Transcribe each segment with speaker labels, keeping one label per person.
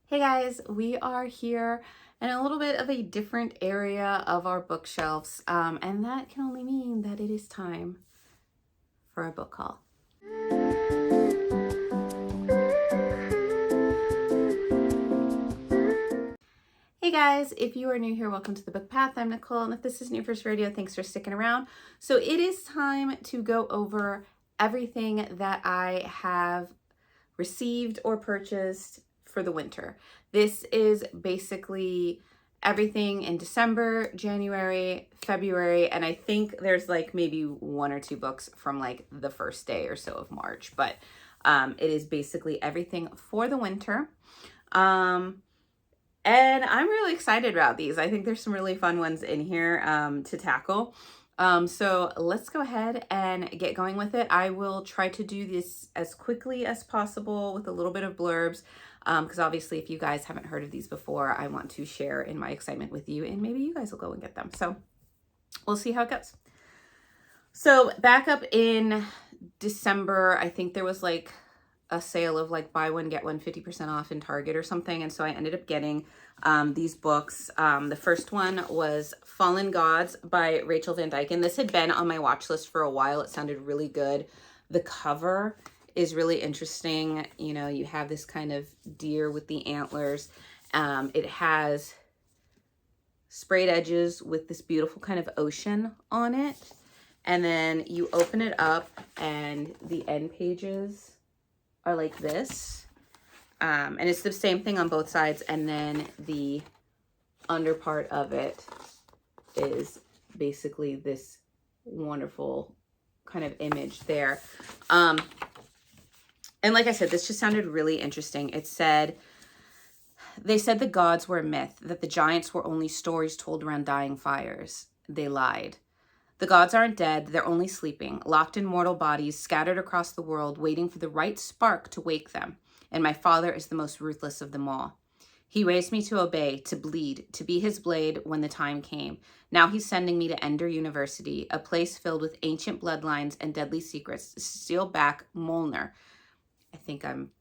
Speaker 1: Hey guys, we are here in a little bit of a different area of our bookshelves, and that can only mean that it is time for a book haul. Hey guys, if you are new here, welcome to The Book Path. I'm Nicole, and if this isn't your first rodeo, thanks for sticking around. So it is time to go over everything that I have received or purchased for the winter. This is basically everything in December, January, February, and I think there's like maybe one or two books from like the first day or so of March, but it is basically everything for the winter. And I'm really excited about these. I think there's some really fun ones in here to tackle. So let's go ahead and get going with it. I will try to do this as quickly as possible with a little bit of blurbs, because obviously if you guys haven't heard of these before, I want to share in my excitement with you, and maybe you guys will go and get them. So we'll see how it goes. So back up in December, I think there was like a sale of like buy one, get one 50% off in Target or something. And so I ended up getting these books. The first one was Fallen Gods by Rachel Van Dyken. This had been on my watch list for a while. It sounded really good. The cover is really interesting. You know, you have this kind of deer with the antlers. It has sprayed edges with this beautiful kind of ocean on it. And then you open it up and the end pages are like this. And it's the same thing on both sides. And then the under part of it is basically this wonderful kind of image there. And like I said, this just sounded really interesting. They said the gods were a myth, that the giants were only stories told around dying fires. They lied. The gods aren't dead, they're only sleeping, locked in mortal bodies, scattered across the world, waiting for the right spark to wake them. And my father is the most ruthless of them all. He raised me to obey, to bleed, to be his blade when the time came. Now he's sending me to Ender University, a place filled with ancient bloodlines and deadly secrets, to steal back Mjolnir. I think I'm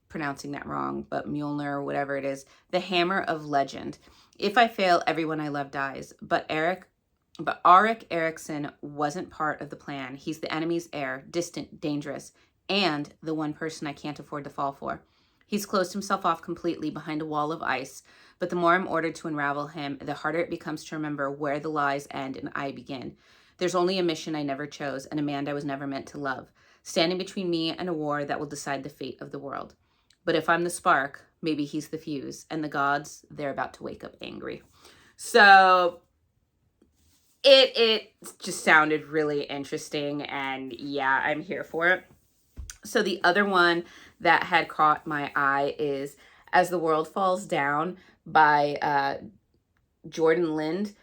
Speaker 1: pronouncing that wrong, but Mjolnir or whatever it is, the hammer of legend. If I fail, everyone I love dies. But Arik Eriksson wasn't part of the plan. He's the enemy's heir, distant, dangerous, and the one person I can't afford to fall for. He's closed himself off completely behind a wall of ice, but the more I'm ordered to unravel him, the harder it becomes to remember where the lies end and I begin. There's only a mission I never chose and a man I was never meant to love, standing between me and a war that will decide the fate of the world. But if I'm the spark, maybe he's the fuse, and the gods, they're about to wake up angry. So it just sounded really interesting, and yeah, I'm here for it. So the other one that had caught my eye is As the World Falls Down by Jordan Lind.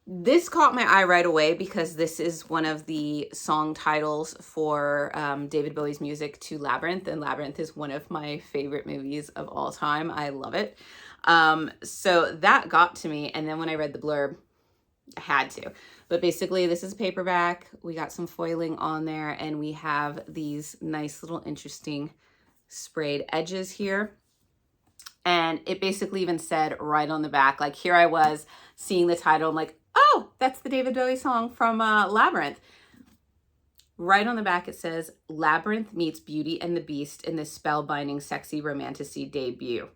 Speaker 1: This caught my eye right away because this is one of the song titles for David Bowie's music to Labyrinth, and Labyrinth is one of my favorite movies of all time. I love it. So that got to me, and then when I read the blurb, I had to. But basically, this is paperback. We got some foiling on there, and we have these nice little interesting sprayed edges here. And it basically even said right on the back, like here I was seeing the title, I'm like, oh, that's the David Bowie song from Labyrinth. Right on the back it says, Labyrinth meets Beauty and the Beast in this spellbinding, sexy romantasy debut.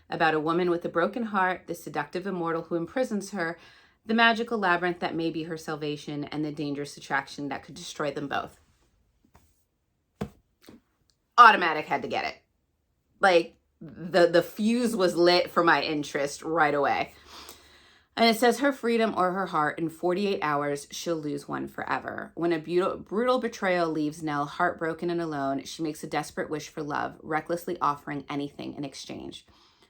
Speaker 1: About a woman with a broken heart, the seductive immortal who imprisons her, the magical labyrinth that may be her salvation, and the dangerous attraction that could destroy them both. Automatic had to get it. Like, the fuse was lit for my interest right away. And it says, her freedom or her heart, in 48 hours, she'll lose one forever. When a brutal betrayal leaves Nell heartbroken and alone, she makes a desperate wish for love, recklessly offering anything in exchange.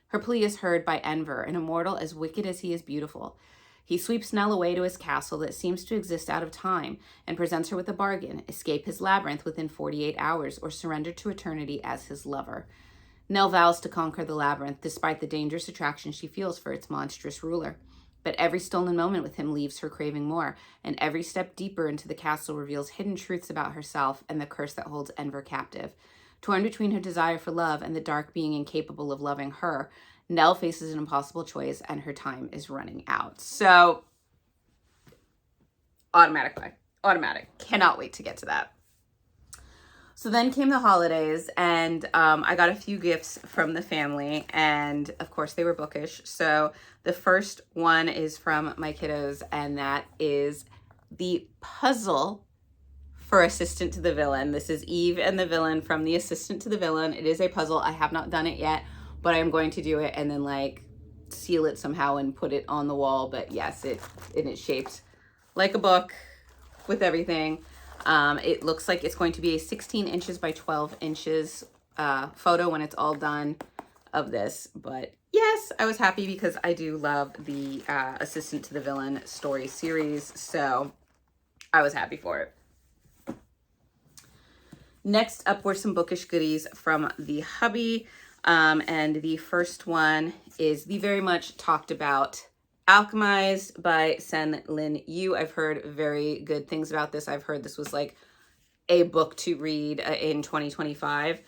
Speaker 1: Her plea is heard by Enver, an immortal as wicked as he is beautiful. He sweeps Nell away to his castle that seems to exist out of time and presents her with a bargain: escape his labyrinth within 48 hours or surrender to eternity as his lover. Nell vows to conquer the labyrinth despite the dangerous attraction she feels for its monstrous ruler. But every stolen moment with him leaves her craving more, and every step deeper into the castle reveals hidden truths about herself and the curse that holds Enver captive. Torn between her desire for love and the dark being incapable of loving her, Nell faces an impossible choice and her time is running out. So, automatic buy. Automatic. Cannot wait to get to that. So then came the holidays, and I got a few gifts from the family, and of course they were bookish. So the first one is from my kiddos, and that is the puzzle for Assistant to the Villain. This is Eve and the Villain from the Assistant to the Villain. It is a puzzle. I have not done it yet, but I'm going to do it and then like seal it somehow and put it on the wall. But yes, it's shaped like a book with everything. It looks like it's going to be a 16 inches by 12 inches photo when it's all done of this. But yes, I was happy because I do love the Assistant to the Villain story series. So I was happy for it. Next up were some bookish goodies from the hubby. And the first one is the very much talked about Alchemized by Sen Lin Yu. I've heard very good things about this. I've heard this was like a book to read in 2025.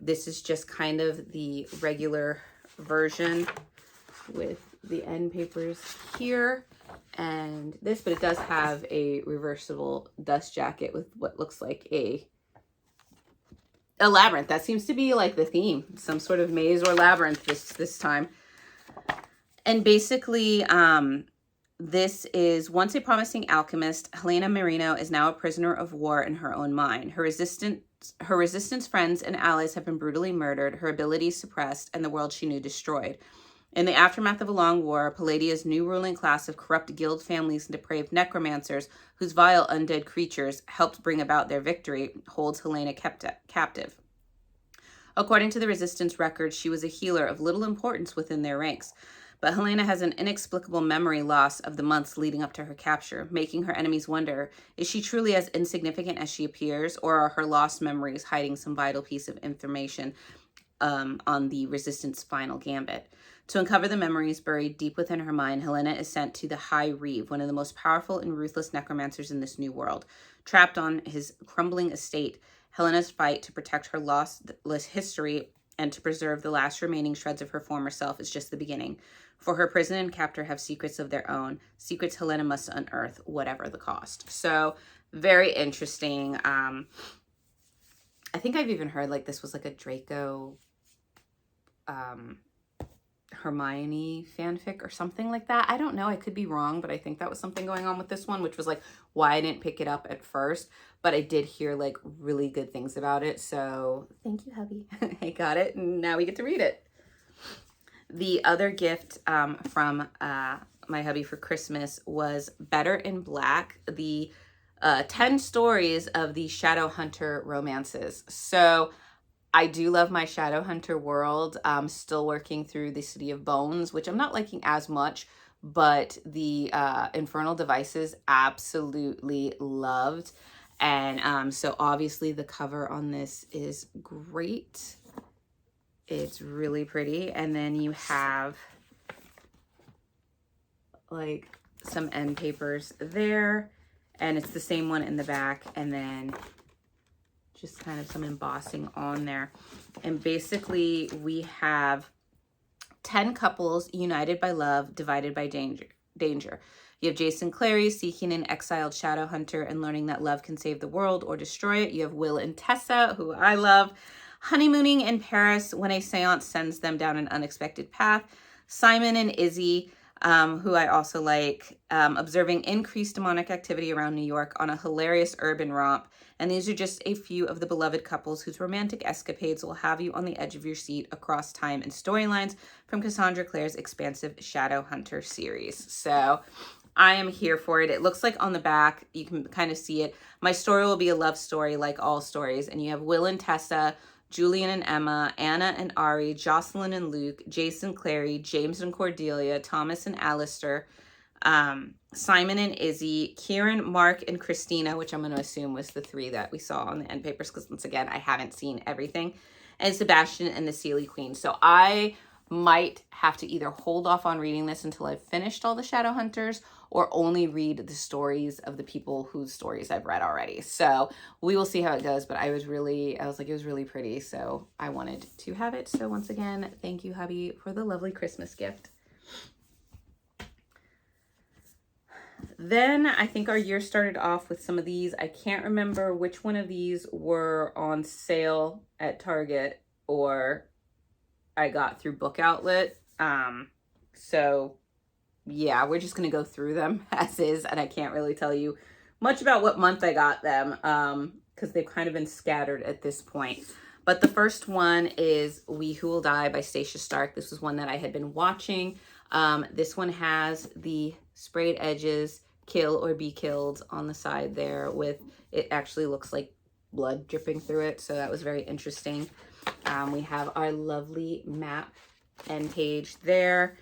Speaker 1: This is just kind of the regular version with the end papers here and this, but it does have a reversible dust jacket with what looks like a labyrinth. That seems to be like the theme, some sort of maze or labyrinth this time. And basically, this is once a promising alchemist, Helena Marino is now a prisoner of war in her own mind. Her resistance friends and allies have been brutally murdered, her abilities suppressed, and the world she knew destroyed. In the aftermath of a long war, Palladia's new ruling class of corrupt guild families and depraved necromancers, whose vile undead creatures helped bring about their victory, holds Helena captive. According to the resistance records, she was a healer of little importance within their ranks. But Helena has an inexplicable memory loss of the months leading up to her capture, making her enemies wonder, is she truly as insignificant as she appears, or are her lost memories hiding some vital piece of information on the Resistance final gambit? To uncover the memories buried deep within her mind, Helena is sent to the High Reeve, one of the most powerful and ruthless necromancers in this new world. Trapped on his crumbling estate, Helena's fight to protect her lostless history and to preserve the last remaining shreds of her former self is just the beginning. For her prison and captor have secrets of their own, secrets Helena must unearth, whatever the cost. So, very interesting. I think I've even heard like this was like a Draco Hermione fanfic or something like that. I don't know. I could be wrong, but I think that was something going on with this one, which was like why I didn't pick it up at first. But I did hear like really good things about it. So thank you, hubby. I got it. And now we get to read it. The other gift from my hubby for Christmas was Better in Black, the 10 stories of the Shadowhunter romances. So I do love my Shadowhunter world. I'm still working through the City of Bones, which I'm not liking as much, but the Infernal Devices absolutely loved. And so obviously the cover on this is great. It's really pretty. And then you have like some end papers there, and it's the same one in the back, and then just kind of some embossing on there. And basically we have 10 couples united by love, divided by danger. You have Jason Clary seeking an exiled shadow hunter and learning that love can save the world or destroy it. You have Will and Tessa, who I love, honeymooning in Paris when a seance sends them down an unexpected path. Simon and Izzy, who I also like, observing increased demonic activity around New York on a hilarious urban romp. And these are just a few of the beloved couples whose romantic escapades will have you on the edge of your seat across time and storylines from Cassandra Clare's expansive Shadowhunter series. So I am here for it. It looks like on the back, you can kind of see it. My story will be a love story like all stories. And you have Will and Tessa, Julian and Emma, Anna and Ari, Jocelyn and Luke, Jason Clary, James and Cordelia, Thomas and Alistair, Simon and Izzy, Kieran, Mark, and Christina, which I'm going to assume was the 3 that we saw on the end papers, because once again, I haven't seen everything, and Sebastian and the Sealy Queen. So I might have to either hold off on reading this until I've finished all the Shadowhunters, or only read the stories of the people whose stories I've read already. So we will see how it goes, but I was like, it was really pretty, so I wanted to have it. So once again, thank you, hubby, for the lovely Christmas gift. Then I think our year started off with some of these. I can't remember which one of these were on sale at Target or I got through Book Outlet. So yeah, we're just going to go through them as is. And I can't really tell you much about what month I got them because they've kind of been scattered at this point. But the first one is We Who Will Die by Stacia Stark. This was one that I had been watching. This one has the sprayed edges, kill or be killed on the side there with, it actually looks like blood dripping through it. So that was very interesting. We have our lovely map end page there.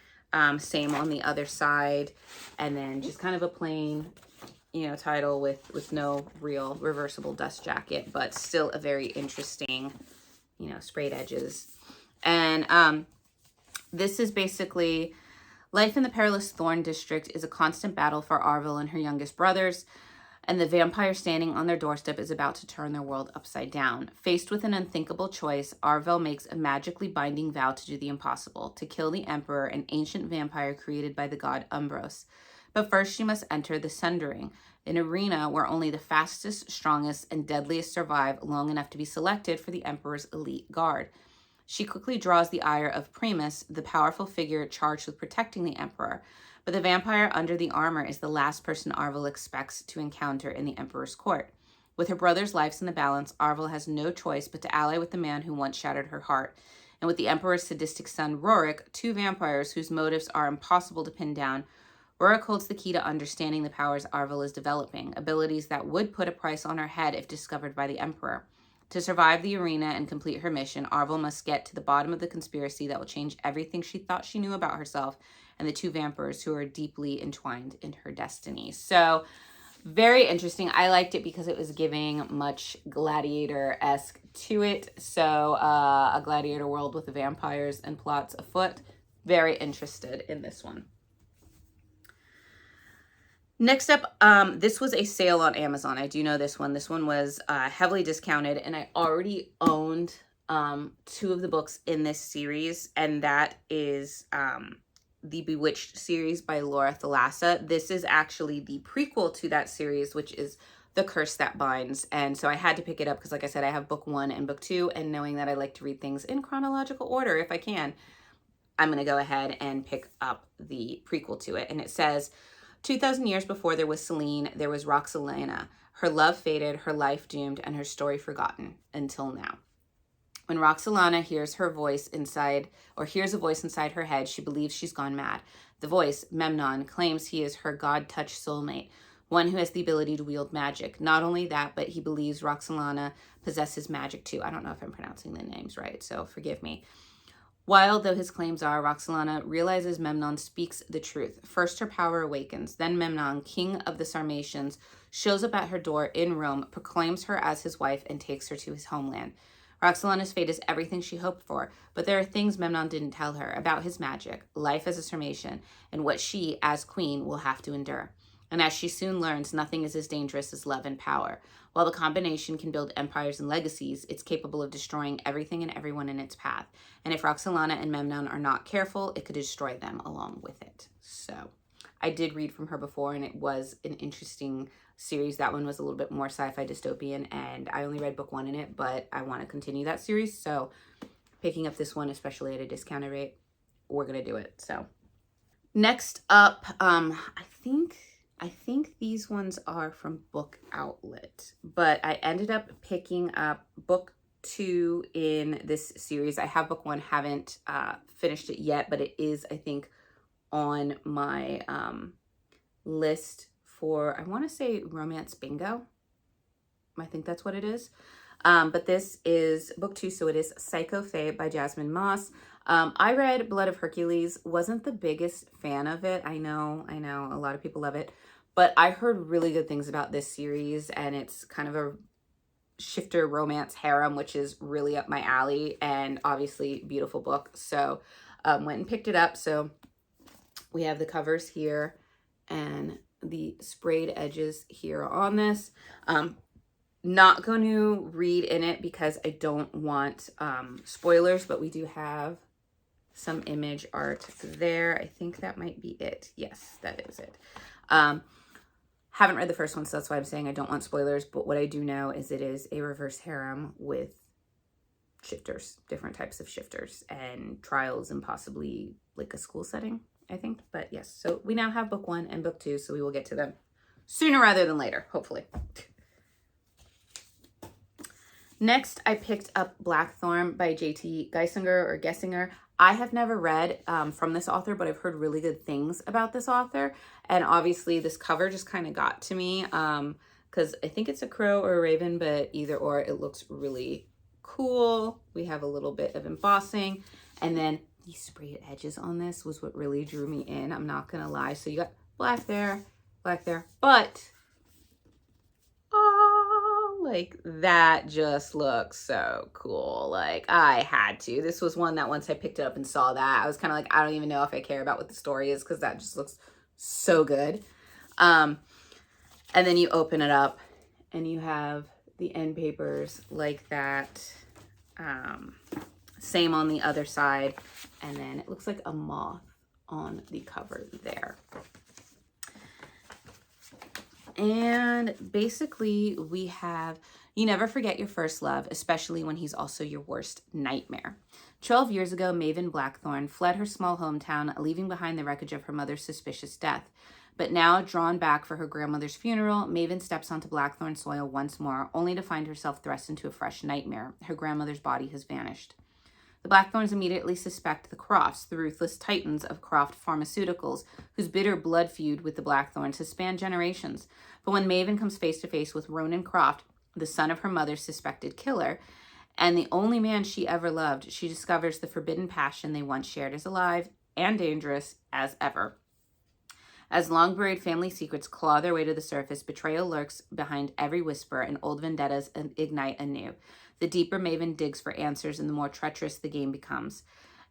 Speaker 1: Same on the other side. And then just kind of a plain, you know, title with no real reversible dust jacket, but still a very interesting, you know, sprayed edges. And this is basically life in the perilous Thorn District is a constant battle for Arvel and her youngest brothers, and the vampire standing on their doorstep is about to turn their world upside down. Faced with an unthinkable choice, Arvel makes a magically binding vow to do the impossible, to kill the Emperor, an ancient vampire created by the god Umbros. But first she must enter the Sundering, an arena where only the fastest, strongest, and deadliest survive long enough to be selected for the Emperor's elite guard. She quickly draws the ire of Primus, the powerful figure charged with protecting the Emperor. But the vampire under the armor is the last person Arvel expects to encounter in the Emperor's court. With her brother's lives in the balance, Arvel has no choice but to ally with the man who once shattered her heart. And with the Emperor's sadistic son, Rorik, two vampires whose motives are impossible to pin down, Rorik holds the key to understanding the powers Arvel is developing, abilities that would put a price on her head if discovered by the Emperor. To survive the arena and complete her mission, Arvel must get to the bottom of the conspiracy that will change everything she thought she knew about herself and the two vampires who are deeply entwined in her destiny. So very interesting. I liked it because it was giving much Gladiator-esque to it. So a Gladiator world with the vampires and plots afoot. Very interested in this one. Next up, this was a sale on Amazon. I do know this one. This one was heavily discounted, and I already owned two of the books in this series, and that is the Bewitched series by Laura Thalassa. This is actually the prequel to that series, which is The Curse That Binds. And so I had to pick it up because, like I said, I have book 1 and book 2, and knowing that I like to read things in chronological order if I can, I'm going to go ahead and pick up the prequel to it. And it says, 2,000 years before there was Selene, there was Roxolana. Her love faded, her life doomed, and her story forgotten until now. When Roxolana hears a voice inside her head, she believes she's gone mad. The voice, Memnon, claims he is her God-touched soulmate, one who has the ability to wield magic. Not only that, but he believes Roxolana possesses magic too. I don't know if I'm pronouncing the names right, so forgive me. Wild though his claims are, Roxolana realizes Memnon speaks the truth. First her power awakens, then Memnon, king of the Sarmatians, shows up at her door in Rome, proclaims her as his wife, and takes her to his homeland. Roxolana's fate is everything she hoped for, but there are things Memnon didn't tell her about his magic, life as a Sarmatian, and what she, as queen, will have to endure. And as she soon learns, nothing is as dangerous as love and power. While the combination can build empires and legacies, it's capable of destroying everything and everyone in its path. And if Roxolana and Memnon are not careful, it could destroy them along with it. So I did read from her before, and it was an interesting series. That one was a little bit more sci-fi dystopian, and I only read book 1 in it, but I want to continue that series. So picking up this one, especially at a discounted rate, we're going to do it. So next up, I think these ones are from Book Outlet, but I ended up picking up book 2 in this series. I have book 1, haven't finished it yet, but it is, I think, on my list for, I want to say, Romance Bingo. I think that's what it is. But this is book 2, so it is Psycho Fae by Jasmine Moss. I read Blood of Hercules, wasn't the biggest fan of it. I know, a lot of people love it, but I heard really good things about this series, and it's kind of a shifter romance harem, which is really up my alley, and obviously beautiful book. So went and picked it up. So we have the covers here and the sprayed edges here on this. Not going to read in it because I don't want spoilers, but we do have some image art there. I think that might be it. Yes, that is it. Haven't read the first one, so that's why I'm saying I don't want spoilers, but what I do know is it is a reverse harem with shifters, different types of shifters and trials and possibly like a school setting, I think. But yes, so we now have book 1 and book 2, so we will get to them sooner rather than later, hopefully. Next, I picked up Blackthorn by J.T. Gessinger. I have never read from this author, but I've heard really good things about this author. And obviously this cover just kind of got to me because I think it's a crow or a raven, but either or, it looks really cool. We have a little bit of embossing, and then the sprayed edges on this was what really drew me in. I'm not going to lie. So you got black there, but like that just looks so cool. Like I had to. This was one that once I picked it up and saw that, I was kind of like, I don't even know if I care about what the story is because that just looks so good. And then you open it up and you have the end papers like that. Same on the other side. And then it looks like a moth on the cover there. And basically we have, you never forget your first love, especially when he's also your worst nightmare. 12 years ago, Maven Blackthorn fled her small hometown, leaving behind the wreckage of her mother's suspicious death. But now, drawn back for her grandmother's funeral, Maven steps onto Blackthorn soil once more, only to find herself thrust into a fresh nightmare. Her grandmother's body has vanished. The Blackthorns immediately suspect the Crofts, the ruthless titans of Croft Pharmaceuticals, whose bitter blood feud with the Blackthorns has spanned generations. But when Maven comes face to face with Ronan Croft, the son of her mother's suspected killer, and the only man she ever loved, she discovers the forbidden passion they once shared is alive and dangerous as ever. As long-buried family secrets claw their way to the surface, betrayal lurks behind every whisper, and old vendettas ignite anew. The deeper Maven digs for answers, and the more treacherous the game becomes.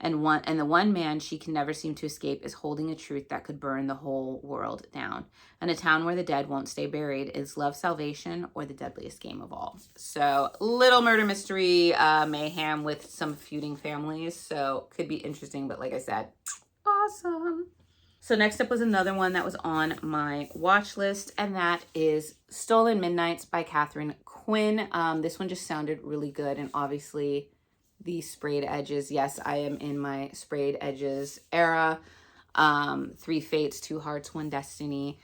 Speaker 1: And the one man she can never seem to escape is holding a truth that could burn the whole world down. In a town where the dead won't stay buried, is love salvation or the deadliest game of all? So, little murder mystery mayhem with some feuding families. So, could be interesting, but like I said, awesome. So next up was another one that was on my watch list, and that is Stolen Midnights by Catherine Quinn. This one just sounded really good, and obviously the sprayed edges. Yes, I am in my sprayed edges era. 3 fates, 2 hearts, 1 destiny.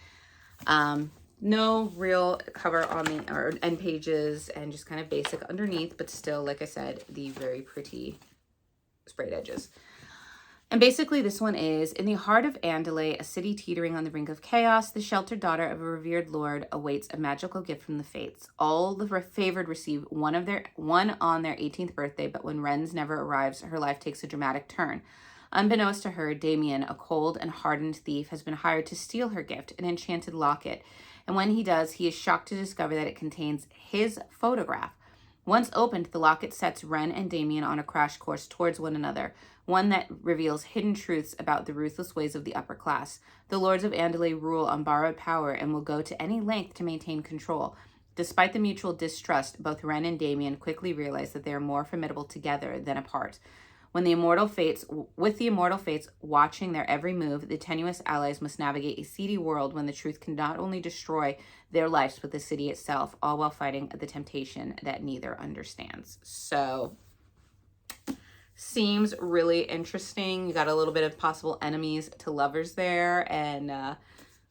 Speaker 1: No real cover on the or end pages, and just kind of basic underneath, but still, like I said, the very pretty sprayed edges. And basically this one is, in the heart of Andalay, a city teetering on the brink of chaos, the sheltered daughter of a revered lord awaits a magical gift from the fates. All the favored receive one on their 18th birthday, but when Ren's never arrives, her life takes a dramatic turn. Unbeknownst to her, Damien, a cold and hardened thief, has been hired to steal her gift, an enchanted locket. And when he does, he is shocked to discover that it contains his photograph. Once opened, the locket sets Ren and Damien on a crash course towards one another, one that reveals hidden truths about the ruthless ways of the upper class. The lords of Andalay rule on borrowed power and will go to any length to maintain control. Despite the mutual distrust, both Ren and Damien quickly realize that they are more formidable together than apart. With the immortal fates watching their every move, the tenuous allies must navigate a seedy world when the truth can not only destroy their lives, but the city itself, all while fighting the temptation that neither understands. So, seems really interesting. You got a little bit of possible enemies to lovers there, and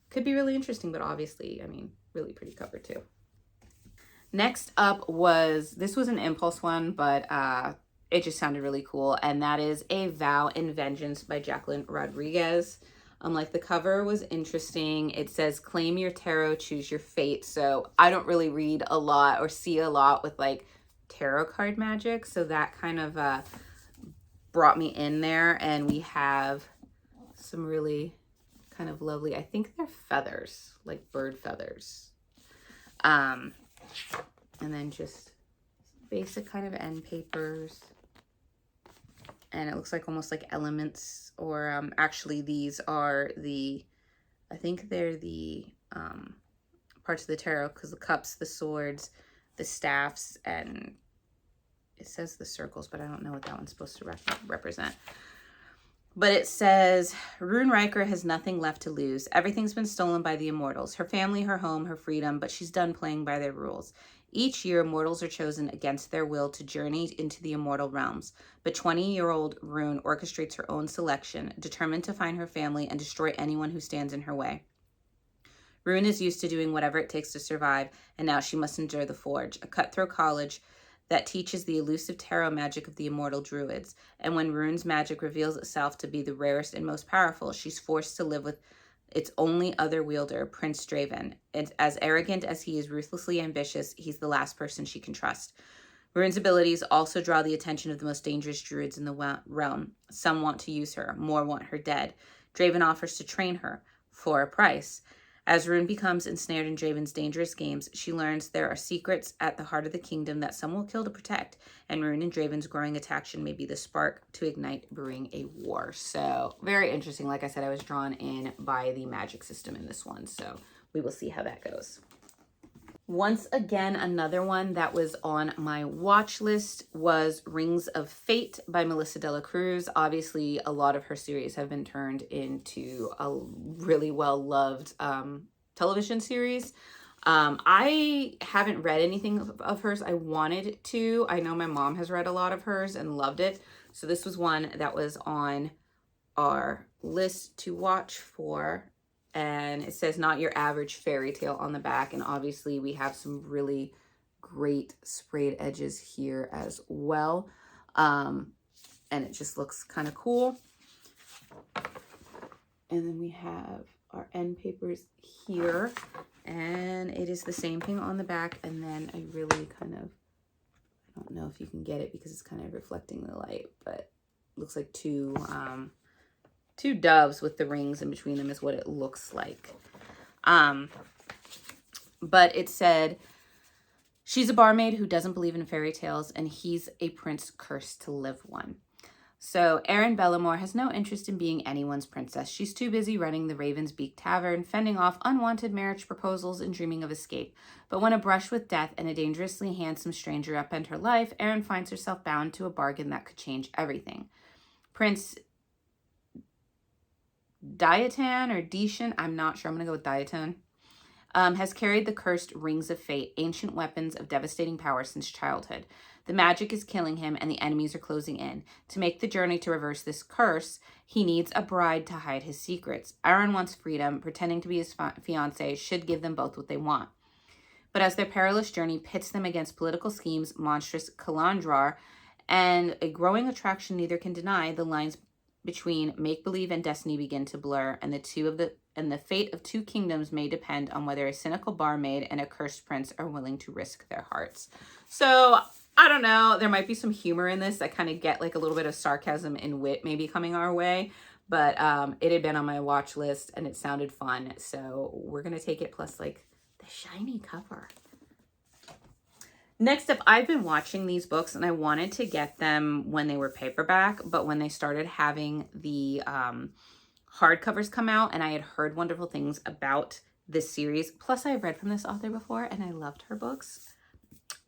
Speaker 1: could be really interesting, but obviously, I mean, really pretty cover too. Next up this was an impulse one, but it just sounded really cool, and that is A Vow in Vengeance by Jacqueline Rodriguez. Like the cover was interesting. It says, claim your tarot, choose your fate. So I don't really read a lot or see a lot with like tarot card magic. So that kind of brought me in there. And we have some really kind of lovely, I think they're feathers, like bird feathers. And then just basic kind of end papers. and it looks like almost like elements, or actually these are the, I think they're the parts of the tarot, because the cups, the swords, the staffs, and it says the circles, but I don't know what that one's supposed to represent. But it says, Rune Riker has nothing left to lose. Everything's been stolen by the immortals. Her family, her home, her freedom, but she's done playing by their rules. Each year, mortals are chosen against their will to journey into the immortal realms. But 20-year-old Rune orchestrates her own selection, determined to find her family and destroy anyone who stands in her way. Rune is used to doing whatever it takes to survive, and now she must endure the Forge, a cutthroat college that teaches the elusive tarot magic of the immortal druids. And when Rune's magic reveals itself to be the rarest and most powerful, she's forced to live with its only other wielder, Prince Draven. And as arrogant as he is ruthlessly ambitious, he's the last person she can trust. Rune's abilities also draw the attention of the most dangerous druids in the realm. Some want to use her, more want her dead. Draven offers to train her for a price. As Rune becomes ensnared in Draven's dangerous games, she learns there are secrets at the heart of the kingdom that some will kill to protect, and Rune and Draven's growing attraction may be the spark to ignite brewing a war. So, very interesting. Like I said, I was drawn in by the magic system in this one, so we will see how that goes. Once again, another one that was on my watch list was Rings of Fate by Melissa de la Cruz. Obviously, a lot of her series have been turned into a really well-loved television series. I haven't read anything of hers. I wanted to. I know my mom has read a lot of hers and loved it. So this was one that was on our list to watch for. And it says not your average fairy tale on the back. And obviously we have some really great sprayed edges here as well. And it just looks kind of cool. And then we have our end papers here. And it is the same thing on the back. And then I really kind of, I don't know if you can get it because it's kind of reflecting the light, but it looks like two doves with the rings in between them is what it looks like. But it said, she's a barmaid who doesn't believe in fairy tales, and he's a prince cursed to live one. So Erin Bellamore has no interest in being anyone's princess. She's too busy running the Raven's Beak Tavern, fending off unwanted marriage proposals and dreaming of escape. But when a brush with death and a dangerously handsome stranger upend her life, Erin finds herself bound to a bargain that could change everything. Prince Diatan or Dishan, I'm not sure, I'm going to go with Diatan, has carried the cursed Rings of Fate, ancient weapons of devastating power since childhood. The magic is killing him and the enemies are closing in. To make the journey to reverse this curse, he needs a bride to hide his secrets. Aaron wants freedom, pretending to be his fiancée should give them both what they want. But as their perilous journey pits them against political schemes, monstrous Kalandrar, and a growing attraction neither can deny, the lines between make-believe and destiny begin to blur, and the fate of two kingdoms may depend on whether a cynical barmaid and a cursed prince are willing to risk their hearts. So I don't know, there might be some humor in this. I kind of get like a little bit of sarcasm and wit maybe coming our way, but it had been on my watch list and it sounded fun, so we're gonna take it, plus like the shiny cover. Next up, I've been watching these books and I wanted to get them when they were paperback, but when they started having the hardcovers come out, and I had heard wonderful things about this series, plus I've read from this author before and I loved her books,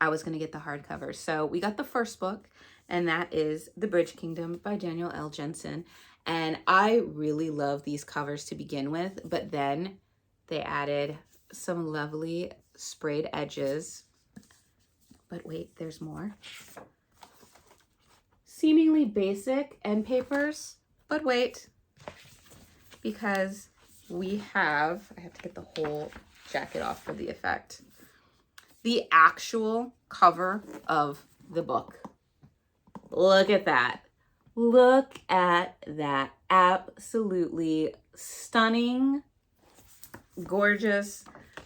Speaker 1: I was going to get the hardcover. So we got the first book, and that is The Bridge Kingdom by Daniel L. Jensen. And I really love these covers to begin with, but then they added some lovely sprayed edges. But wait, there's more. Seemingly basic end papers, but wait, because we have, I have to get the whole jacket off for the effect, the actual cover of the book. Look at that. Look at that. Absolutely stunning, gorgeous.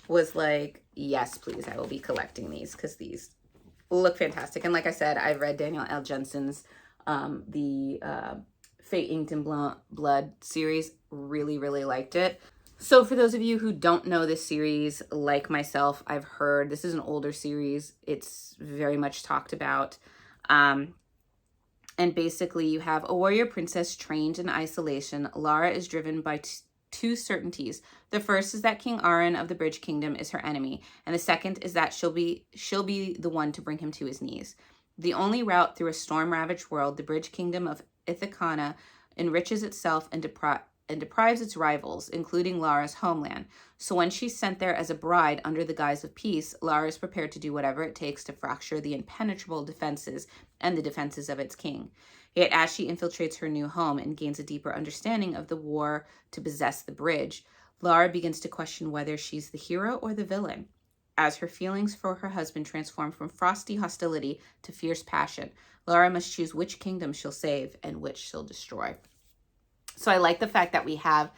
Speaker 1: Was like, yes, please, I will be collecting these because these look fantastic. And like I said, I've read Daniel L. Jensen's the Fate Inked in Blood series. Really, really liked it. So for those of you who don't know this series, like myself, I've heard this is an older series. It's very much talked about. And And basically you have a warrior princess trained in isolation. Lara is driven by two certainties. The first is that King Arin of the Bridge Kingdom is her enemy, and the second is that she'll be the one to bring him to his knees. The only route through a storm-ravaged world, the Bridge Kingdom of Ithacana enriches itself and deprives its rivals, including Lara's homeland. So when she's sent there as a bride under the guise of peace, Lara is prepared to do whatever it takes to fracture the impenetrable defenses and the defenses of its king. Yet as she infiltrates her new home and gains a deeper understanding of the war to possess the bridge, Lara begins to question whether she's the hero or the villain. As her feelings for her husband transform from frosty hostility to fierce passion, Lara must choose which kingdom she'll save and which she'll destroy. So I like the fact that we have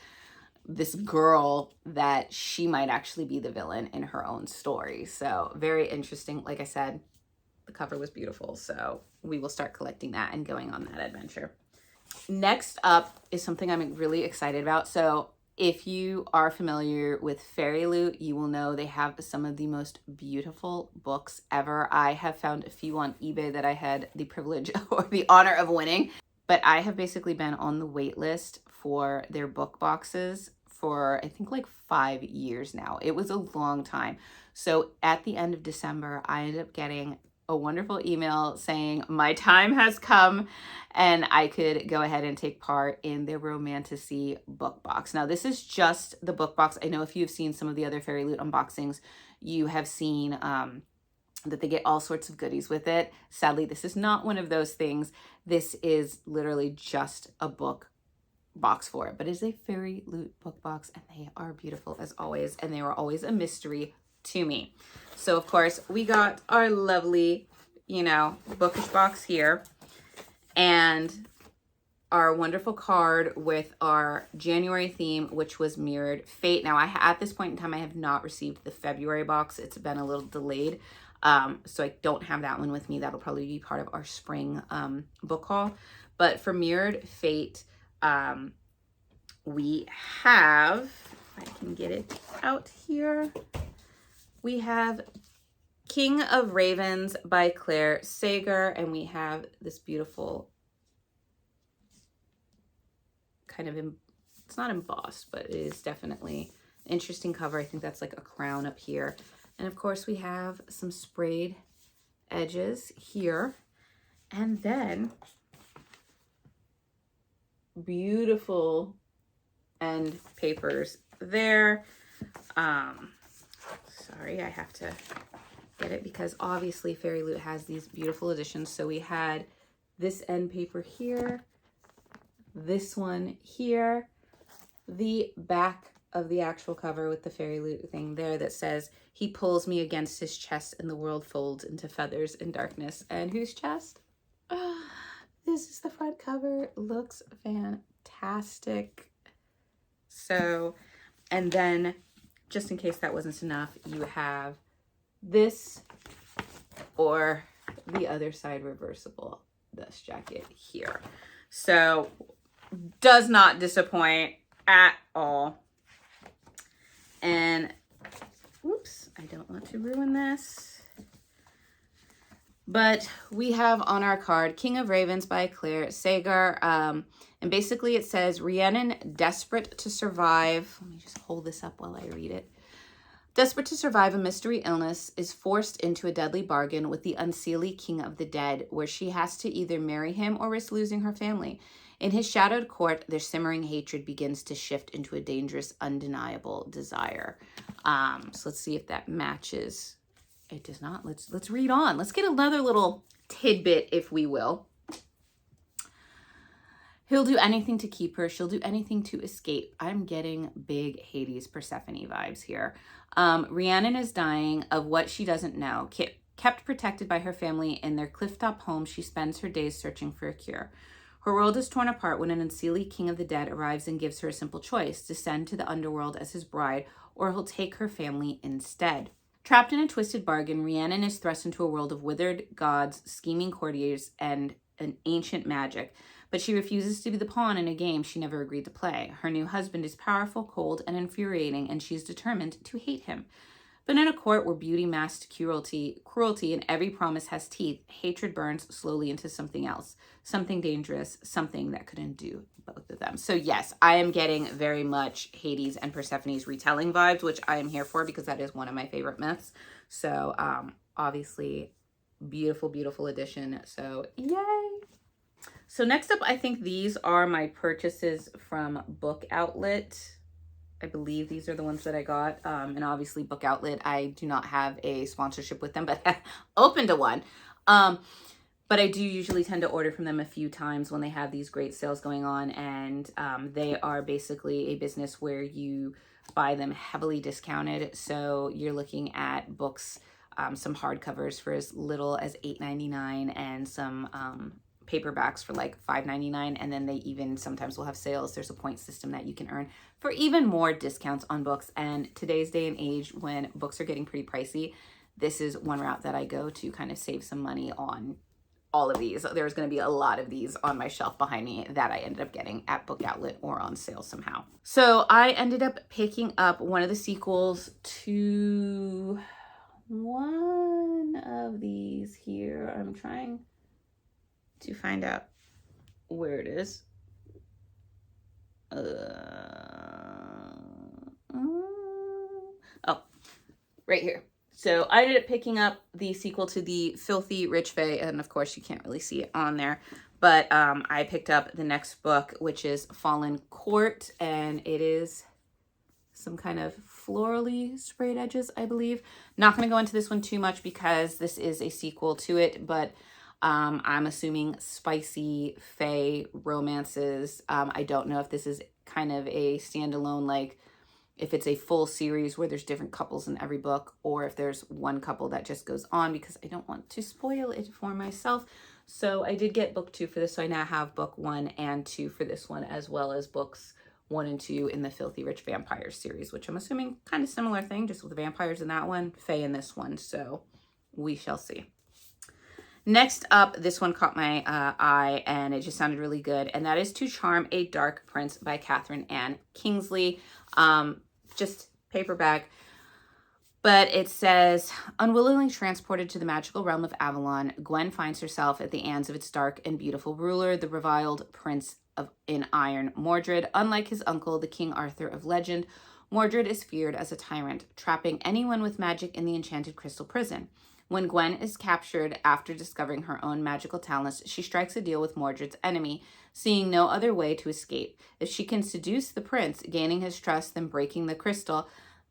Speaker 1: this girl that she might actually be the villain in her own story. So very interesting. Like I said, the cover was beautiful. So we will start collecting that and going on that adventure. Next up is something I'm really excited about. So if you are familiar with Fairy Loot, you will know they have some of the most beautiful books ever. I have found a few on eBay that I had the privilege or the honor of winning. But I have basically been on the wait list for their book boxes for I think like 5 years now. It was a long time. So at the end of December, I ended up getting a wonderful email saying my time has come and I could go ahead and take part in their Romantasy book box. Now this is just the book box. I know if you've seen some of the other Fairy Loot unboxings, you have seen that they get all sorts of goodies with it. Sadly, this is not one of those things. This is literally just a book box for it, but it is a Fairy Loot book box and they are beautiful as always. And they were always a mystery to me. So of course we got our lovely, bookish box here and our wonderful card with our January theme, which was Mirrored Fate. Now at this point in time, I have not received the February box. It's been a little delayed. So I don't have that one with me. That'll probably be part of our spring book haul. But for Mirrored Fate, we have, if I can get it out here, we have King of Ravens by Claire Sager, and we have this beautiful kind of, it's not embossed, but it is definitely an interesting cover. I think that's like a crown up here. And of course we have some sprayed edges here. And then beautiful end papers there. Sorry, I have to get it because obviously Fairy Loot has these beautiful editions. So we had this end paper here, this one here, the back of the actual cover with the Fairy Loot thing there that says, "He pulls me against his chest and the world folds into feathers and darkness." And whose chest? Oh, this is the front cover. Looks fantastic. So, and then just in case that wasn't enough, you have this or the other side reversible dust jacket here. So does not disappoint at all. And oops, I don't want to ruin this. But we have on our card King of Ravens by Claire Sager. And basically it says, Rhiannon, desperate to survive. Let me just hold this up while I read it. Desperate to survive a mystery illness, is forced into a deadly bargain with the unseelie King of the Dead, where she has to either marry him or risk losing her family. In his shadowed court, their simmering hatred begins to shift into a dangerous, undeniable desire. So let's see if that matches. It does not. Let's read on. Let's get another little tidbit, if we will. He'll do anything to keep her. She'll do anything to escape. I'm getting big Hades Persephone vibes here. Rhiannon is dying of what she doesn't know. Kept protected by her family in their clifftop home, she spends her days searching for a cure. Her world is torn apart when an unseelie King of the Dead arrives and gives her a simple choice: descend to the underworld as his bride, or he'll take her family instead. Trapped in a twisted bargain, Rhiannon is thrust into a world of withered gods, scheming courtiers, and an ancient magic. But she refuses to be the pawn in a game she never agreed to play. Her new husband is powerful, cold, and infuriating, and she's determined to hate him. But in a court where beauty masked cruelty, and every promise has teeth, hatred burns slowly into something else, something dangerous, something that could undo both of them. So yes, I am getting very much Hades and Persephone's retelling vibes, which I am here for because that is one of my favorite myths. So obviously, beautiful, beautiful edition. So yay! So next up, I think these are my purchases from Book Outlet. I believe these are the ones that I got. And obviously Book Outlet, I do not have a sponsorship with them, but open to one. But I do usually tend to order from them a few times when they have these great sales going on. And they are basically a business where you buy them heavily discounted. So you're looking at books, some hardcovers for as little as $8.99 and some paperbacks for like $5.99, and then they even sometimes will have sales. There's a point system that you can earn for even more discounts on books. And today's day and age, when books are getting pretty pricey, this is one route that I go to kind of save some money on all of these. There's going to be a lot of these on my shelf behind me that I ended up getting at Book Outlet or on sale somehow. So I ended up picking up one of the sequels to one of these here. I'm trying to find out where it is. Oh, right here. So I ended up picking up the sequel to the Filthy Rich Fae, and of course you can't really see it on there, but I picked up the next book, which is Fallen Court, and it is some kind of florally sprayed edges, I believe. Not going to go into this one too much because this is a sequel to it, but I'm assuming spicy fae romances. I don't know if this is kind of a standalone, like if it's a full series where there's different couples in every book, or if there's one couple that just goes on, because I don't want to spoil it for myself. So I did get book 2 for this. So I now have book 1 and 2 for this one, as well as books 1 and 2 in the Filthy Rich Vampires series, which I'm assuming kind of similar thing, just with the vampires in that one, fae in this one. So we shall see. Next up, this one caught my eye, and it just sounded really good, and that is To Charm a Dark Prince by Catherine Ann Kingsley. Just paperback, but it says, unwillingly transported to the magical realm of Avalon, Gwen finds herself at the hands of its dark and beautiful ruler, the reviled Prince in Iron, Mordred. Unlike his uncle, the King Arthur of legend, Mordred is feared as a tyrant, trapping anyone with magic in the enchanted crystal prison. When Gwen is captured after discovering her own magical talents, she strikes a deal with Mordred's enemy, seeing no other way to escape. If she can seduce the prince, gaining his trust, then breaking the crystal,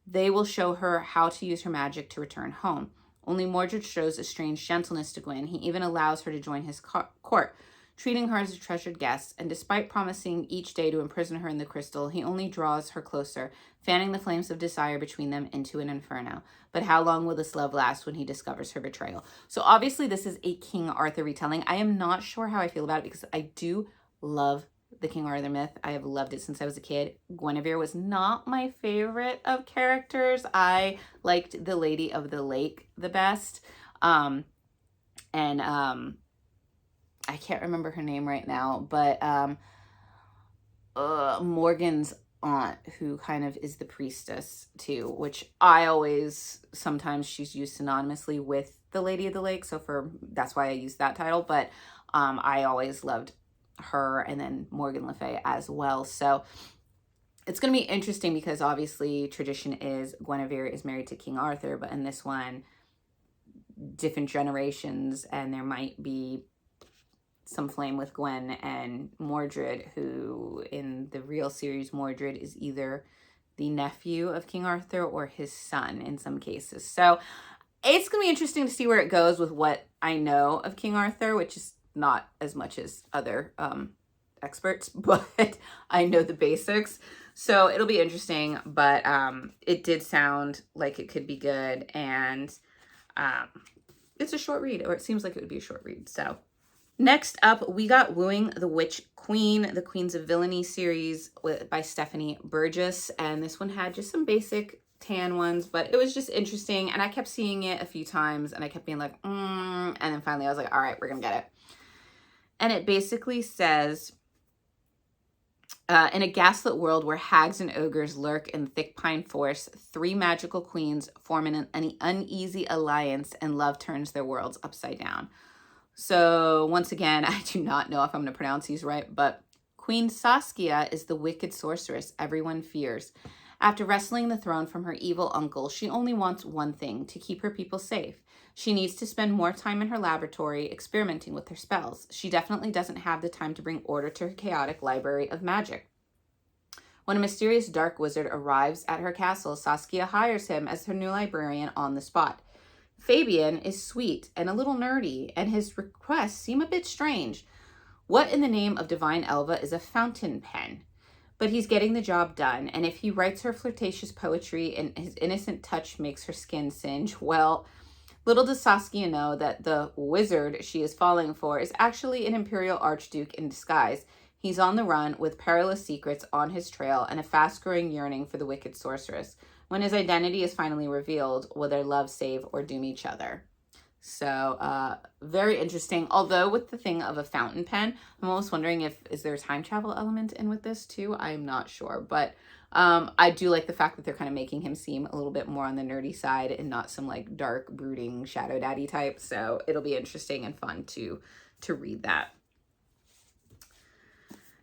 Speaker 1: they will show her how to use her magic to return home. Only Mordred shows a strange gentleness to Gwen. He even allows her to join his court, treating her as a treasured guest, and despite promising each day to imprison her in the crystal, he only draws her closer, fanning the flames of desire between them into an inferno. But how long will this love last when he discovers her betrayal? So obviously this is a King Arthur retelling. I am not sure how I feel about it because I do love the King Arthur myth. I have loved it since I was a kid. Guinevere was not my favorite of characters. I liked the Lady of the Lake the best. I can't remember her name right now, but Morgan's aunt, who kind of is the priestess too, which I always, sometimes she's used synonymously with the Lady of the Lake, so that's why I use that title, but I always loved her, and then Morgan Le Fay as well. So it's going to be interesting because obviously tradition is Guinevere is married to King Arthur, but in this one, different generations, and there might be some flame with Gwen and Mordred, who in the real series, Mordred is either the nephew of King Arthur or his son in some cases. So it's going to be interesting to see where it goes with what I know of King Arthur, which is not as much as other experts, but I know the basics. So it'll be interesting, but it did sound like it could be good, and it's a short read, or it seems like it would be a short read. So next up, we got Wooing the Witch Queen, the Queens of Villainy series by Stephanie Burgess. And this one had just some basic tan ones, but it was just interesting. And I kept seeing it a few times, and I kept being like, and then finally I was like, all right, we're going to get it. And it basically says, In a gaslit world where hags and ogres lurk in thick pine forests, three magical queens form an uneasy alliance, and love turns their worlds upside down. So once again, I do not know if I'm going to pronounce these right, but Queen Saskia is the wicked sorceress everyone fears. After wresting the throne from her evil uncle, she only wants one thing: to keep her people safe. She needs to spend more time in her laboratory experimenting with her spells. She definitely doesn't have the time to bring order to her chaotic library of magic. When a mysterious dark wizard arrives at her castle, Saskia hires him as her new librarian on the spot. Fabian is sweet and a little nerdy, and his requests seem a bit strange. What in the name of Divine Elva is a fountain pen? But he's getting the job done, and if he writes her flirtatious poetry and his innocent touch makes her skin singe, well, little does Saskia know that the wizard she is falling for is actually an imperial archduke in disguise. He's on the run with perilous secrets on his trail and a fast-growing yearning for the wicked sorceress. When his identity is finally revealed, will their love save or doom each other? So, very interesting. Although with the thing of a fountain pen, I'm almost wondering is there a time travel element in with this too? I'm not sure. But I do like the fact that they're kind of making him seem a little bit more on the nerdy side and not some like dark, brooding shadow daddy type. So it'll be interesting and fun to read that.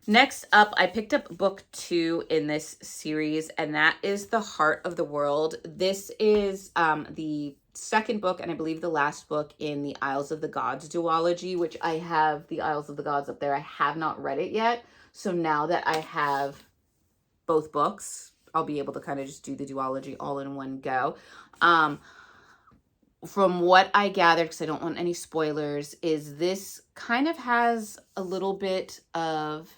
Speaker 1: Next up, I picked up book 2 in this series, and that is The Heart of the World. This is the second book, and I believe the last book in the Isles of the Gods duology, which I have the Isles of the Gods up there. I have not read it yet. So now that I have both books, I'll be able to kind of just do the duology all in one go. From what I gathered, because I don't want any spoilers, is this kind of has a little bit of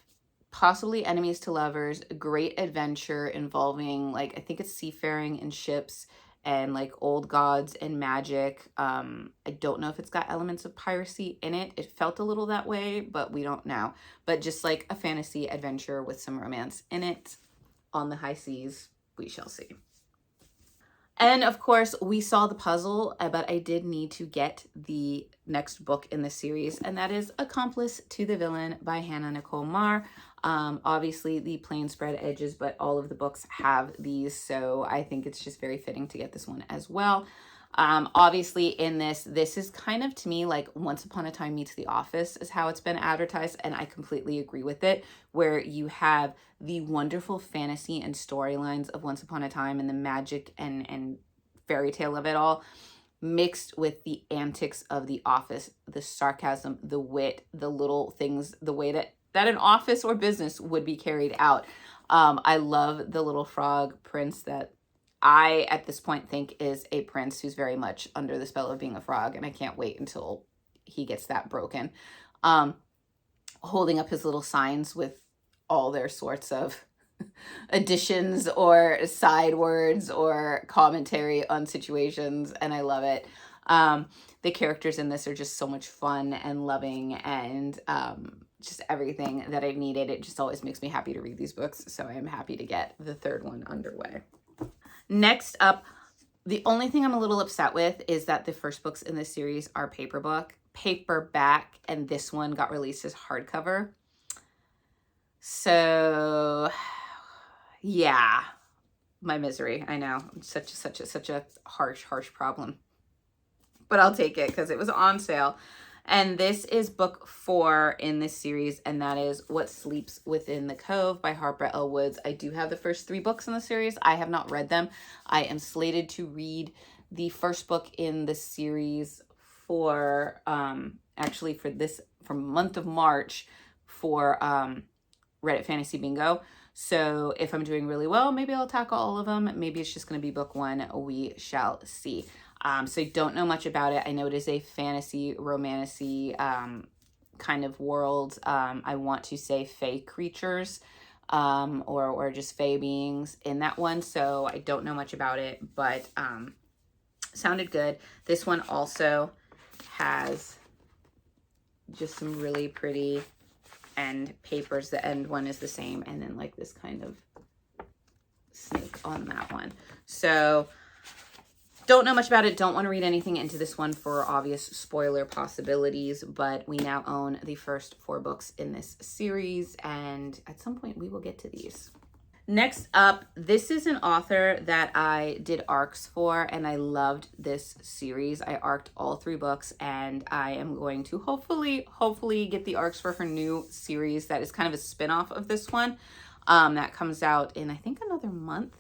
Speaker 1: possibly enemies to lovers, a great adventure involving, like, I think it's seafaring and ships and like old gods and magic. I don't know if it's got elements of piracy in it. It felt a little that way, but we don't know. But just like a fantasy adventure with some romance in it on the high seas, we shall see. And of course, we saw the puzzle, but I did need to get the next book in the series, and that is Accomplice to the Villain by Hannah Nicole Marr. Obviously, the plain spread edges, but all of the books have these, so I think it's just very fitting to get this one as well. Obviously, in this is kind of, to me, like Once Upon a Time meets The Office is how it's been advertised, and I completely agree with it, where you have the wonderful fantasy and storylines of Once Upon a Time and the magic and fairy tale of it all, mixed with the antics of The Office, the sarcasm, the wit, the little things, the way that an office or business would be carried out. I love the little frog prince that I, at this point, think is a prince who's very much under the spell of being a frog, and I can't wait until he gets that broken. Holding up his little signs with all their sorts of additions or side words or commentary on situations, and I love it. The characters in this are just so much fun and loving, and just everything that I needed. It just always makes me happy to read these books, so I am happy to get the third one underway. Next up, the only thing I'm a little upset with is that the first books in this series are paperback, and this one got released as hardcover. So, yeah, my misery. I know, such a harsh problem, but I'll take it because it was on sale. And this is book 4 in this series, and that is What Sleeps Within the Cove by Harper L. Woods. I do have the first 3 books in the series. I have not read them. I am slated to read the first book in the series for, actually for month of March for Reddit Fantasy Bingo. So if I'm doing really well, maybe I'll tackle all of them. Maybe it's just going to be book 1. We shall see. So I don't know much about it. I know it is a fantasy, romantasy kind of world. I want to say fae creatures or just fae beings in that one. So I don't know much about it, but sounded good. This one also has just some really pretty end papers. The end one is the same, and then like this kind of snake on that one. So Don't know much about it. Don't want to read anything into this one for obvious spoiler possibilities, but we now own the first 4 books in this series, and at some point we will get to these. Next up, this is an author that I did arcs for, and I loved this series. I arced all 3 books, and I am going to hopefully get the arcs for her new series that is kind of a spin-off of this one. That comes out in, I think, another month.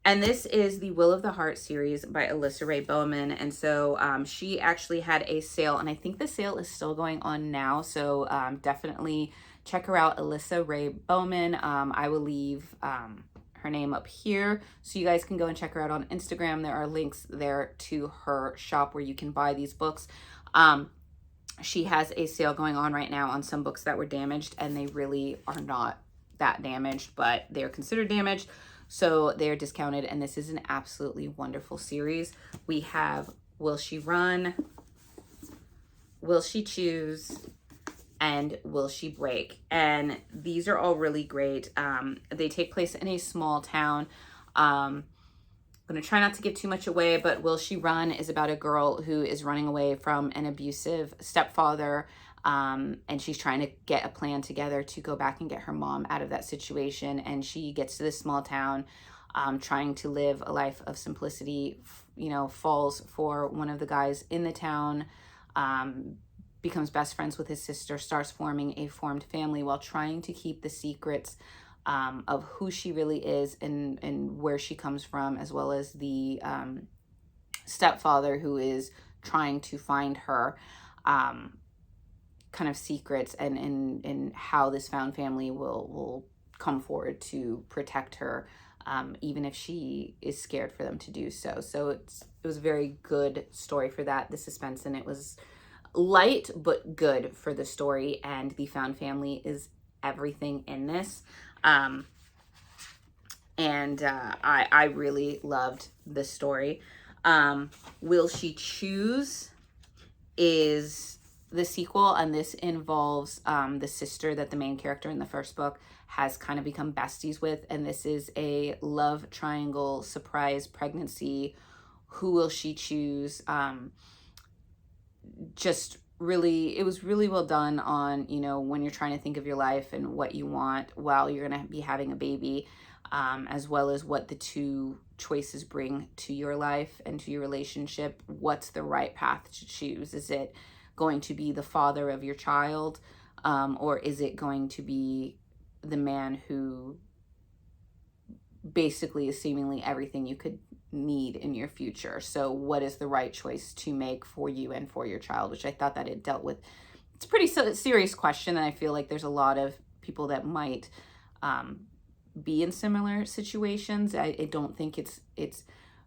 Speaker 1: And this is the Will of the Heart series by Alyssa Rae Bowman. And so she actually had a sale, and I think the sale is still going on now. So definitely check her out, Alyssa Rae Bowman. I will leave her name up here so you guys can go and check her out on Instagram. There are links there to her shop where you can buy these books. She has a sale going on right now on some books that were damaged, and they really are not that damaged, but they're considered damaged. So they're discounted, and this is an absolutely wonderful series. We have Will She Run, Will She Choose, and Will She Break? And these are all really great. They take place in a small town. I'm going to try not to give too much away, but Will She Run is about a girl who is running away from an abusive stepfather, and she's trying to get a plan together to go back and get her mom out of that situation. And she gets to this small town, trying to live a life of simplicity, falls for one of the guys in the town, becomes best friends with his sister, starts forming a formed family while trying to keep the secrets of who she really is and where she comes from, as well as the stepfather who is trying to find her kind of secrets and how this found family will come forward to protect her, even if she is scared for them to do so. So it was a very good story for that. The suspense in it was light but good for the story, and the found family is everything in this. I really loved this story. Will She Choose is the sequel, and this involves the sister that the main character in the first book has kind of become besties with, and this is a love triangle surprise pregnancy. Who will she choose? It was really well done on, when you're trying to think of your life and what you want while you're going to be having a baby, as well as what the 2 choices bring to your life and to your relationship. What's the right path to choose? Is it going to be the father of your child, or is it going to be the man who basically is seemingly everything you could need in your future? So what is the right choice to make for you and for your child? Which I thought that it dealt with. It's a pretty serious question, and I feel like there's a lot of people that might be in similar situations. I don't think it's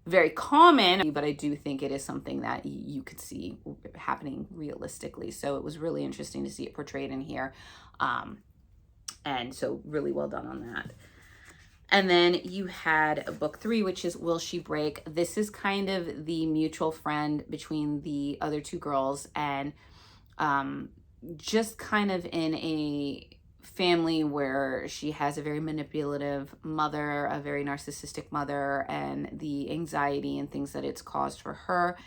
Speaker 1: very common, but I do think it is something that you could see happening realistically. So it was really interesting to see it portrayed in here. And so really well done on that. And then you had book 3, which is Will She Break? This is kind of the mutual friend between the other 2 girls, and just kind of in a family where she has a very manipulative mother, a very narcissistic mother, and the anxiety and things that it's caused for her,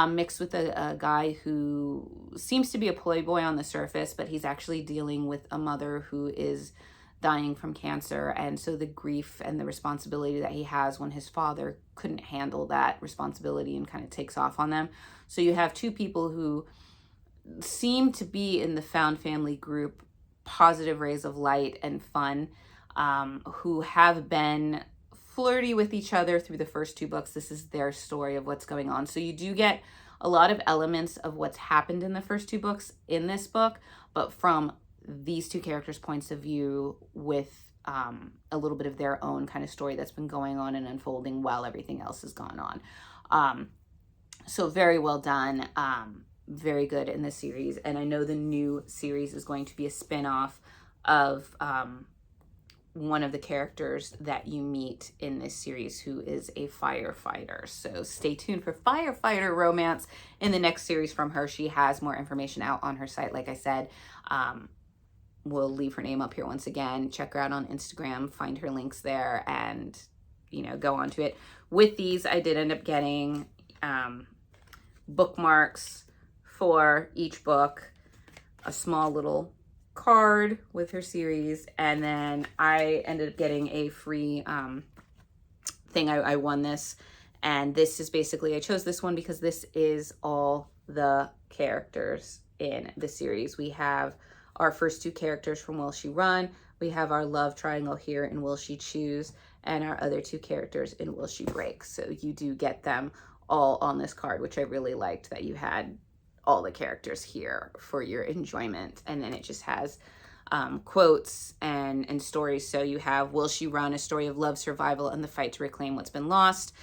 Speaker 1: mixed with a guy who seems to be a playboy on the surface, but he's actually dealing with a mother who is dying from cancer. And so the grief and the responsibility that he has when his father couldn't handle that responsibility and kind of takes off on them. So you have 2 people who seem to be in the found family group, positive rays of light and fun, who have been flirty with each other through the first 2 books. This is their story of what's going on. So you do get a lot of elements of what's happened in the first 2 books in this book, but from these 2 characters' points of view, with a little bit of their own kind of story that's been going on and unfolding while everything else has gone on. So very well done. Very good in this series. And I know the new series is going to be a spin-off of one of the characters that you meet in this series, who is a firefighter. So stay tuned for firefighter romance in the next series from her. She has more information out on her site, like I said. We'll leave her name up here once again. Check her out on Instagram, find her links there, and you know, go onto it. With these, I did end up getting bookmarks for each book, a small little card with her series, and then I ended up getting a free thing. I won this, and this is basically, I chose this one because this is all the characters in the series. We have our first 2 characters from Will She Run, we have our love triangle here in Will She Choose, and our other 2 characters in Will She Break. So you do get them all on this card, which I really liked, that you had all the characters here for your enjoyment. And then it just has quotes and stories. So you have Will She Run, a story of love, survival, and the fight to reclaim what's been lost.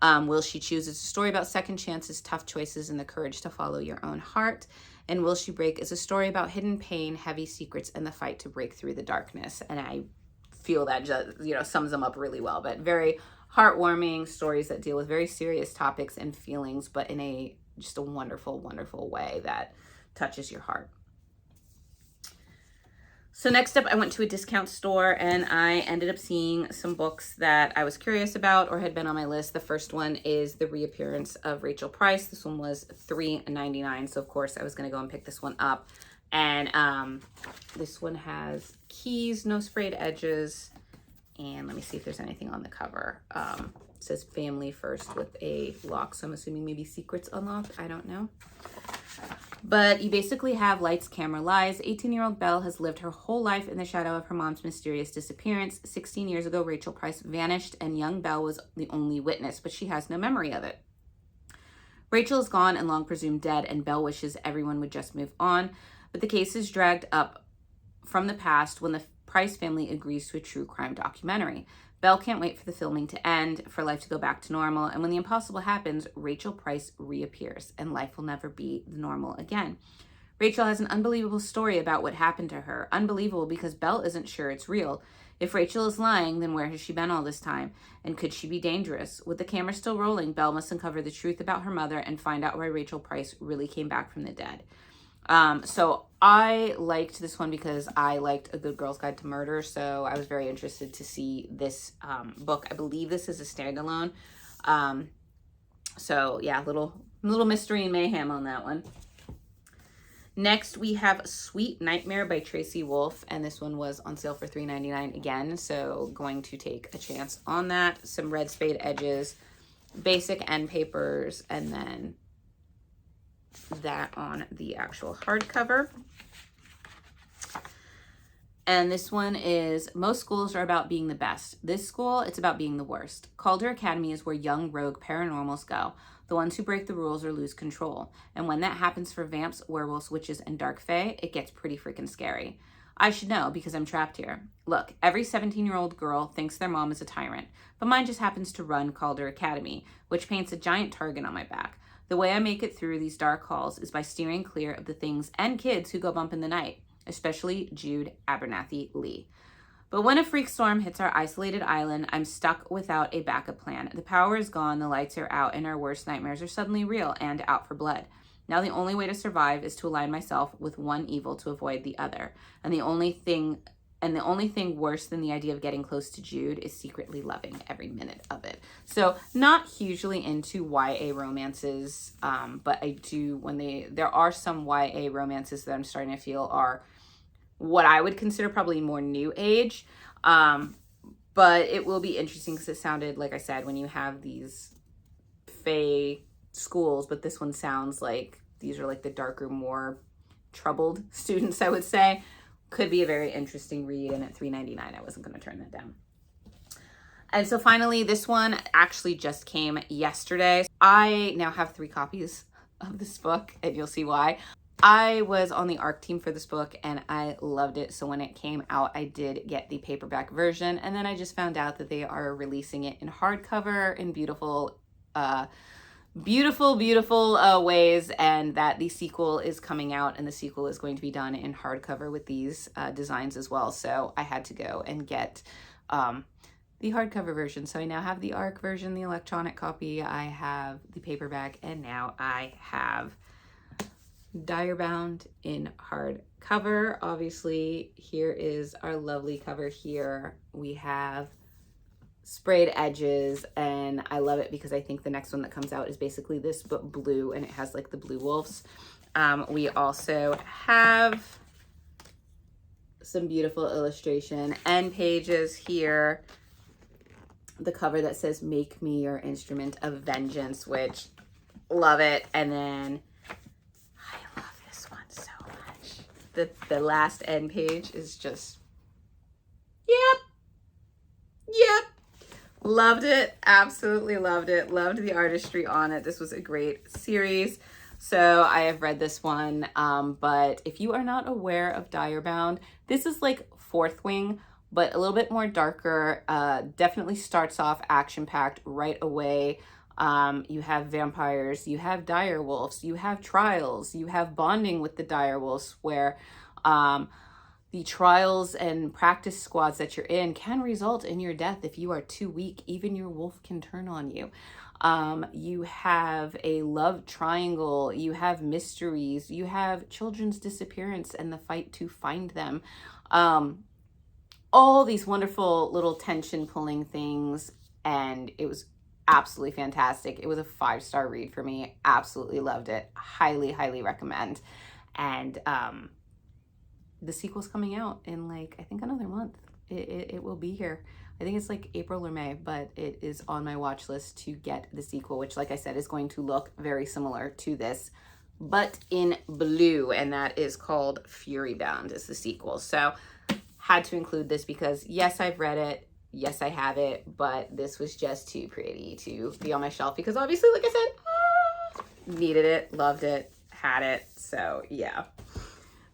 Speaker 1: Will She Choose is a story about second chances, tough choices, and the courage to follow your own heart. And Will She Break is a story about hidden pain, heavy secrets, and the fight to break through the darkness. And I feel that just, you know, sums them up really well. But very heartwarming stories that deal with very serious topics and feelings, but in a just a wonderful, wonderful way that touches your heart. So next up, I went to a discount store and I ended up seeing some books that I was curious about or had been on my list. The first one is The Reappearance of Rachel Price. This one was $3.99. So of course I was going to go and pick this one up. And this one has keys, no sprayed edges. And let me see if there's anything on the cover. It says family first with a lock. So I'm assuming maybe secrets unlocked. I don't know. But you basically have lights, camera, lies. 18-year-old Belle has lived her whole life in the shadow of her mom's mysterious disappearance. 16 years ago, Rachel Price vanished, and young Belle was the only witness, but she has no memory of it. Rachel is gone and long presumed dead, and Belle wishes everyone would just move on. But the case is dragged up from the past when the Price family agrees to a true crime documentary. Belle can't wait for the filming to end, for life to go back to normal, and when the impossible happens, Rachel Price reappears, and life will never be normal again. Rachel has an unbelievable story about what happened to her. Unbelievable because Belle isn't sure it's real. If Rachel is lying, then where has she been all this time? And could she be dangerous? With the camera still rolling, Belle must uncover the truth about her mother and find out why Rachel Price really came back from the dead. So I liked this one because I liked A Good Girl's Guide to Murder. So I was very interested to see this book. I believe this is a standalone. So yeah, little mystery and mayhem on that one. Next, we have Sweet Nightmare by Tracy Wolff, and this one was on sale for $3.99 again. So going to take a chance on that. Some red spade edges, basic end papers, and then that on the actual hardcover. And this one is Most Schools Are About Being the Best. This school, it's about being the worst. Calder Academy is where young rogue paranormals go, the ones who break the rules or lose control. And when that happens for vamps, werewolves, witches, and dark fae, it gets pretty freaking scary. I should know because I'm trapped here. Look, every 17-year-old girl thinks their mom is a tyrant, but mine just happens to run Calder Academy, which paints a giant target on my back. The way I make it through these dark halls is by steering clear of the things and kids who go bump in the night, especially Jude Abernathy Lee. But when a freak storm hits our isolated island, I'm stuck without a backup plan. The power is gone, the lights are out, and our worst nightmares are suddenly real and out for blood. Now the only way to survive is to align myself with one evil to avoid the other. And the only thing worse than the idea of getting close to Jude is secretly loving every minute of it. So not hugely into YA romances, but I do, there are some YA romances that I'm starting to feel are what I would consider probably more new age. But it will be interesting because it sounded, like I said, when you have these fae schools, but this one sounds like these are like the darker, more troubled students, I would say. Could be a very interesting read, and at $3.99, I wasn't going to turn that down. And so finally, this one actually just came yesterday. I now have 3 copies of this book, and you'll see why. I was on the ARC team for this book, and I loved it. So when it came out, I did get the paperback version, and then I just found out that they are releasing it in hardcover in beautiful ways, and that the sequel is coming out, and the sequel is going to be done in hardcover with these designs as well. So I had to go and get the hardcover version. So I now have the ARC version, the electronic copy, I have the paperback, and now I have Direbound in hardcover. Obviously, here is our lovely cover here. We have sprayed edges, and I love it because I think the next one that comes out is basically this but blue, and it has like the blue wolves. We also have some beautiful illustration end pages here. The cover that says "Make me your instrument of vengeance," which love it. And then I love this one so much. The last end page is just, yep. Loved it. Absolutely loved it. Loved the artistry on it. This was a great series. So I have read this one, but if you are not aware of Direbound, this is like Fourth Wing, but a little bit more darker. Definitely starts off action-packed right away. You have vampires, you have dire wolves, you have trials, you have bonding with the dire wolves, where the trials and practice squads that you're in can result in your death if you are too weak. Even your wolf can turn on you. You have a love triangle, you have mysteries, you have children's disappearance and the fight to find them. All these wonderful little tension pulling things, and it was absolutely fantastic. It was a 5-star read for me. Absolutely loved it. Highly, highly recommend. And the sequel's coming out in like, I think another month. It will be here. I think it's like April or May, but it is on my watch list to get the sequel, which, like I said, is going to look very similar to this, but in blue, and that is called Fury Bound is the sequel. So had to include this because yes, I've read it. Yes, I have it, but this was just too pretty to be on my shelf because obviously, like I said, needed it, loved it, had it. So yeah.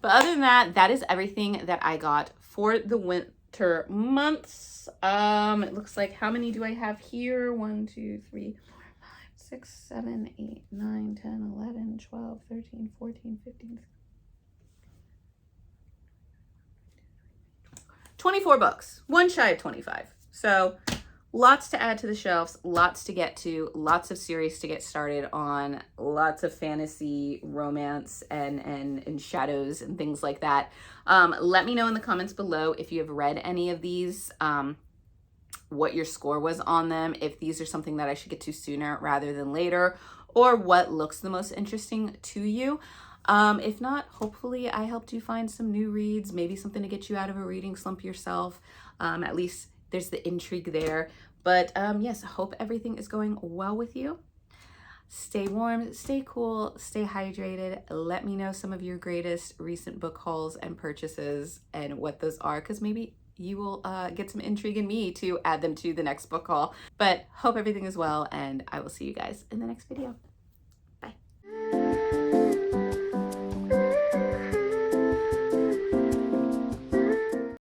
Speaker 1: But other than that, that is everything that I got for the winter months. It looks like, how many do I have here? 1, 2, 3, 4, 5, 6, 7, 8, 9, 10, 11, 12, 13, 14, 15, 24 books, one shy of 25. So lots to add to the shelves, lots to get to, lots of series to get started on, lots of fantasy, romance, and shadows and things like that. Let me know in the comments below if you have read any of these, what your score was on them, if these are something that I should get to sooner rather than later, or what looks the most interesting to you. If not, hopefully I helped you find some new reads, maybe something to get you out of a reading slump yourself. At least there's the intrigue there. But yes, I hope everything is going well with you. Stay warm, stay cool, stay hydrated. Let me know some of your greatest recent book hauls and purchases and what those are, because maybe you will get some intrigue in me to add them to the next book haul. But hope everything is well, and I will see you guys in the next video.